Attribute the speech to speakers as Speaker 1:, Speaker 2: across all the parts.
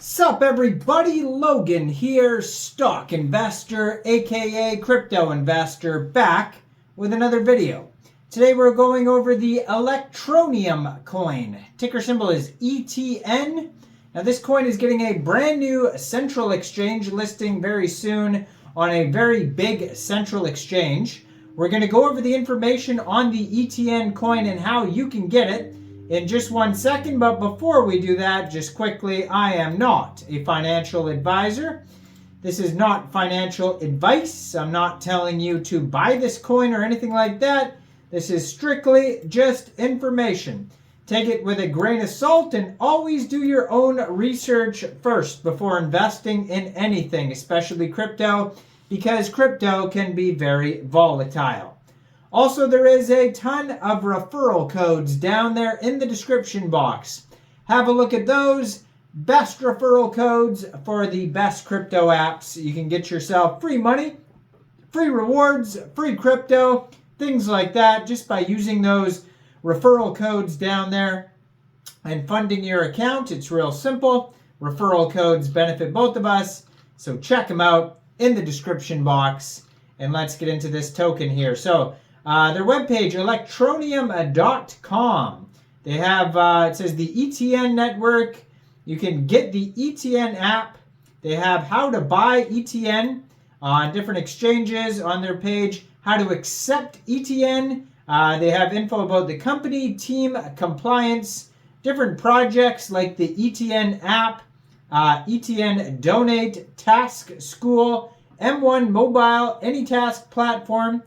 Speaker 1: Sup everybody, Logan here, stock investor aka crypto investor, back with another video. Today we're going over the Electroneum coin. Ticker symbol is ETN. Now this coin is getting a brand new central exchange listing very soon on a very big central exchange. We're going to go over the information on the ETN coin and how you can get it in just 1 second, but before we do that, just quickly, I am not a financial advisor. This is not financial advice. I'm not telling you to buy this coin or anything like that. This is strictly just information. Take it with a grain of salt and always do your own research first before investing in anything, especially crypto, because crypto can be very volatile. Also, there is a ton of referral codes down there in the description box. Have a look at those. Best referral codes for the best crypto apps. You can get yourself free money, free rewards, free crypto, things like that, just by using those referral codes down there and funding your account. It's real simple. Referral codes benefit both of us, so check them out in the description box. And let's get into this token here. So, their webpage, electroneum.com. They have, it says the ETN network. You can get the ETN app. They have how to buy ETN on different exchanges on their page, how to accept ETN. They have info about the company, team, compliance, different projects like the ETN app, ETN Donate, Task School, M1 Mobile, AnyTask platform.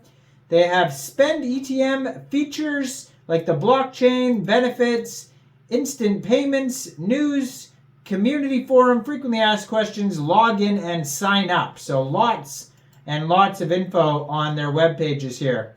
Speaker 1: They have spend ETM features like the blockchain, benefits, instant payments, news, community forum, frequently asked questions, login, and sign up. So lots and lots of info on their web pages here.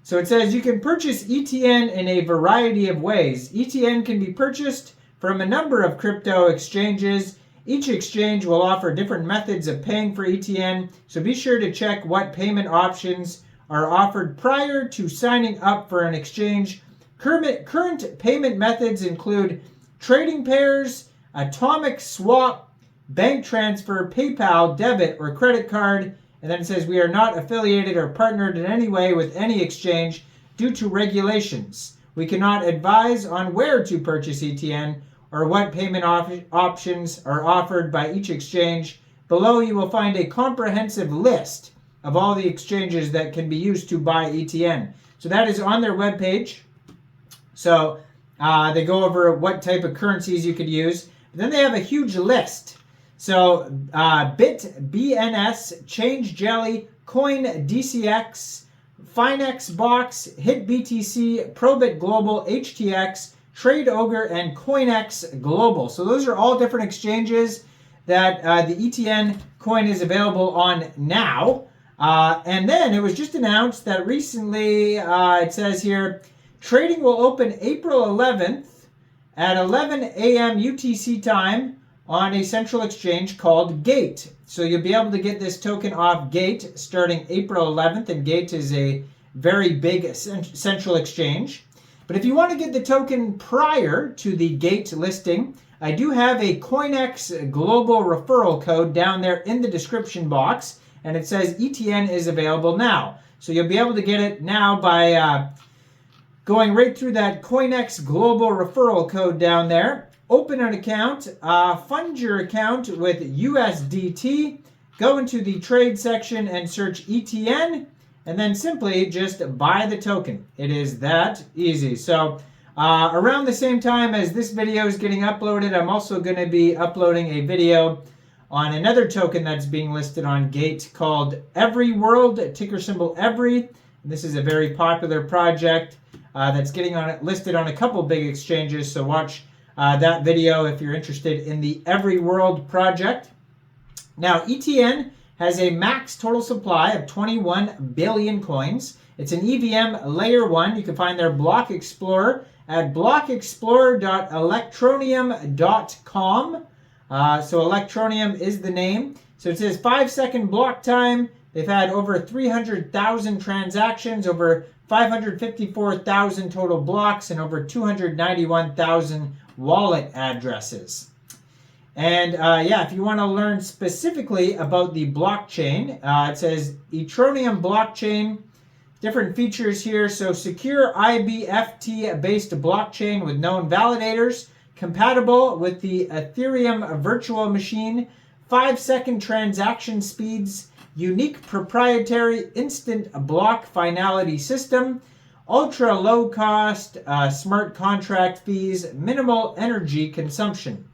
Speaker 1: So it says you can purchase ETN in a variety of ways. ETN can be purchased from a number of crypto exchanges. Each exchange will offer different methods of paying for ETN, so be sure to check what payment options are offered prior to signing up for an exchange. Current payment methods include trading pairs, atomic swap, bank transfer, PayPal, debit, or credit card. And then it says we are not affiliated or partnered in any way with any exchange due to regulations. We cannot advise on where to purchase ETN or what payment options are offered by each exchange. Below you will find a comprehensive list of all the exchanges that can be used to buy ETN. So that is on their webpage. So they go over what type of currencies you could use. But then they have a huge list. So BitBNS, Change Jelly, Coin DCX, Finex Box, HitBTC, Probit Global, HTX, Trade Ogre, and Coinex Global. So those are all different exchanges that the ETN coin is available on now. And then it was just announced that recently, it says here, trading will open April 11th at 11 a.m. UTC time on a central exchange called Gate. So you'll be able to get this token off Gate starting April 11th, and Gate is a very big central exchange. But if you want to get the token prior to the Gate listing, I do have a Coinex global referral code down there in the description box. And it says ETN is available now. So you'll be able to get it now by going right through that Coinex global referral code down there. Open an account, fund your account with USDT, go into the trade section and search ETN, and then simply just buy the token. It is that easy. So around the same time as this video is getting uploaded, I'm also going to be uploading a video on another token that's being listed on Gate called Every World, ticker symbol Every. This is a very popular project that's getting listed on a couple big exchanges, so watch that video if you're interested in the Every World project. Now, ETN has a max total supply of 21 billion coins. It's an EVM layer 1. You can find their block explorer at blockexplorer.electroneum.com. So Electroneum is the name. So it says 5-second block time. They've had over 300,000 transactions, over 554,000 total blocks, and over 291,000 wallet addresses. And yeah, if you want to learn specifically about the blockchain, it says Electroneum blockchain, different features here. So secure IBFT-based blockchain with known validators, compatible with the Ethereum virtual machine, 5-second transaction speeds, unique proprietary instant block finality system, ultra low cost smart contract fees, minimal energy consumption.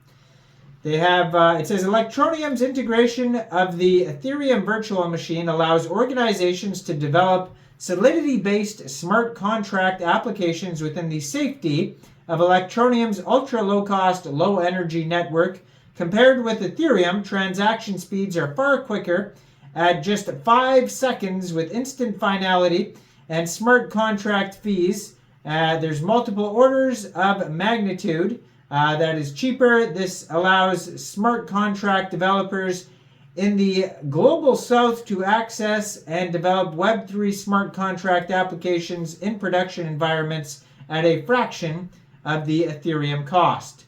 Speaker 1: They have, it says Electroneum's integration of the Ethereum virtual machine allows organizations to develop Solidity-based smart contract applications within the safety of Electroneum's ultra-low-cost, low-energy network. Compared with Ethereum, transaction speeds are far quicker at just 5 seconds with instant finality and smart contract fees. There's multiple orders of magnitude that is cheaper. This allows smart contract developers in the global south to access and develop Web3 smart contract applications in production environments at a fraction of the Ethereum cost.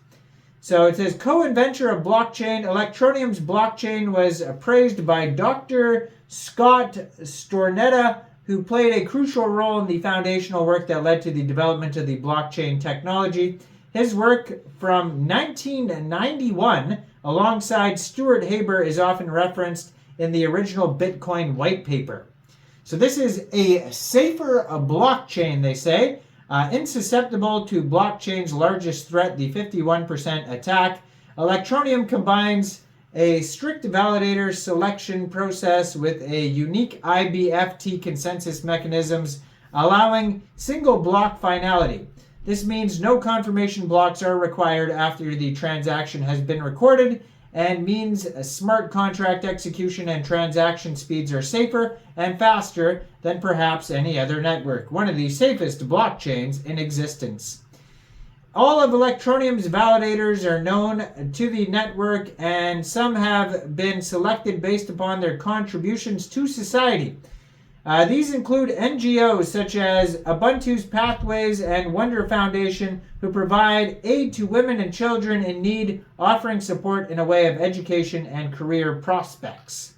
Speaker 1: So it says co-inventor of blockchain, Electroneum's blockchain was praised by Dr. Scott Stornetta, who played a crucial role in the foundational work that led to the development of the blockchain technology. His work from 1991 alongside Stuart Haber is often referenced in the original Bitcoin white paper. So this is a safer blockchain, they say, insusceptible to blockchain's largest threat, the 51% attack. Electroneum combines a strict validator selection process with a unique IBFT consensus mechanisms, allowing single block finality. This means no confirmation blocks are required after the transaction has been recorded, and means smart contract execution and transaction speeds are safer and faster than perhaps any other network. One of the safest blockchains in existence. All of Electroneum's validators are known to the network, and some have been selected based upon their contributions to society. These include NGOs such as Ubuntu's Pathways and Wonder Foundation, who provide aid to women and children in need, offering support in a way of education and career prospects.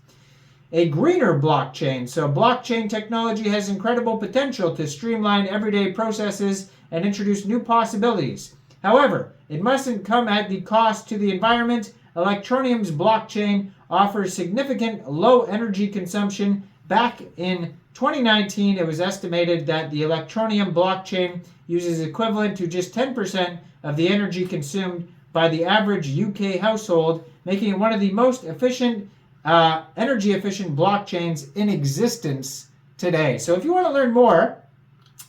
Speaker 1: A greener blockchain. So blockchain technology has incredible potential to streamline everyday processes and introduce new possibilities. However, it mustn't come at the cost to the environment. Electroneum's blockchain offers significant low energy consumption. Back in 2019, it was estimated that the Electroneum blockchain uses equivalent to just 10% of the energy consumed by the average UK household, making it one of the most efficient, energy-efficient blockchains in existence today. So if you want to learn more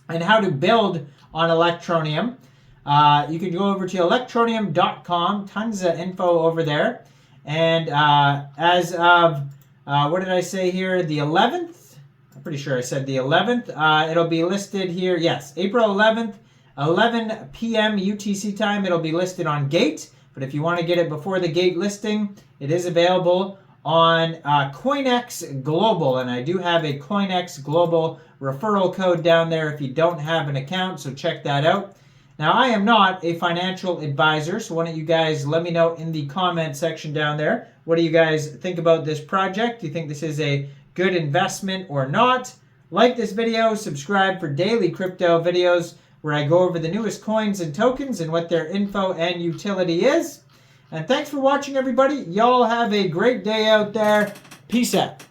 Speaker 1: on how to build on Electroneum, you can go over to electroneum.com. Tons of info over there. And as of what did I say here? The 11th? I'm pretty sure I said the 11th. It'll be listed here. Yes, April 11th, 11 p.m. UTC time. It'll be listed on Gate. But if you want to get it before the Gate listing, it is available on Coinex Global. And I do have a Coinex Global referral code down there if you don't have an account. So check that out. Now, I am not a financial advisor, so why don't you guys let me know in the comment section down there. What do you guys think about this project? Do you think this is a good investment or not? Like this video, subscribe for daily crypto videos where I go over the newest coins and tokens and what their info and utility is. And thanks for watching, everybody. Y'all have a great day out there. Peace out.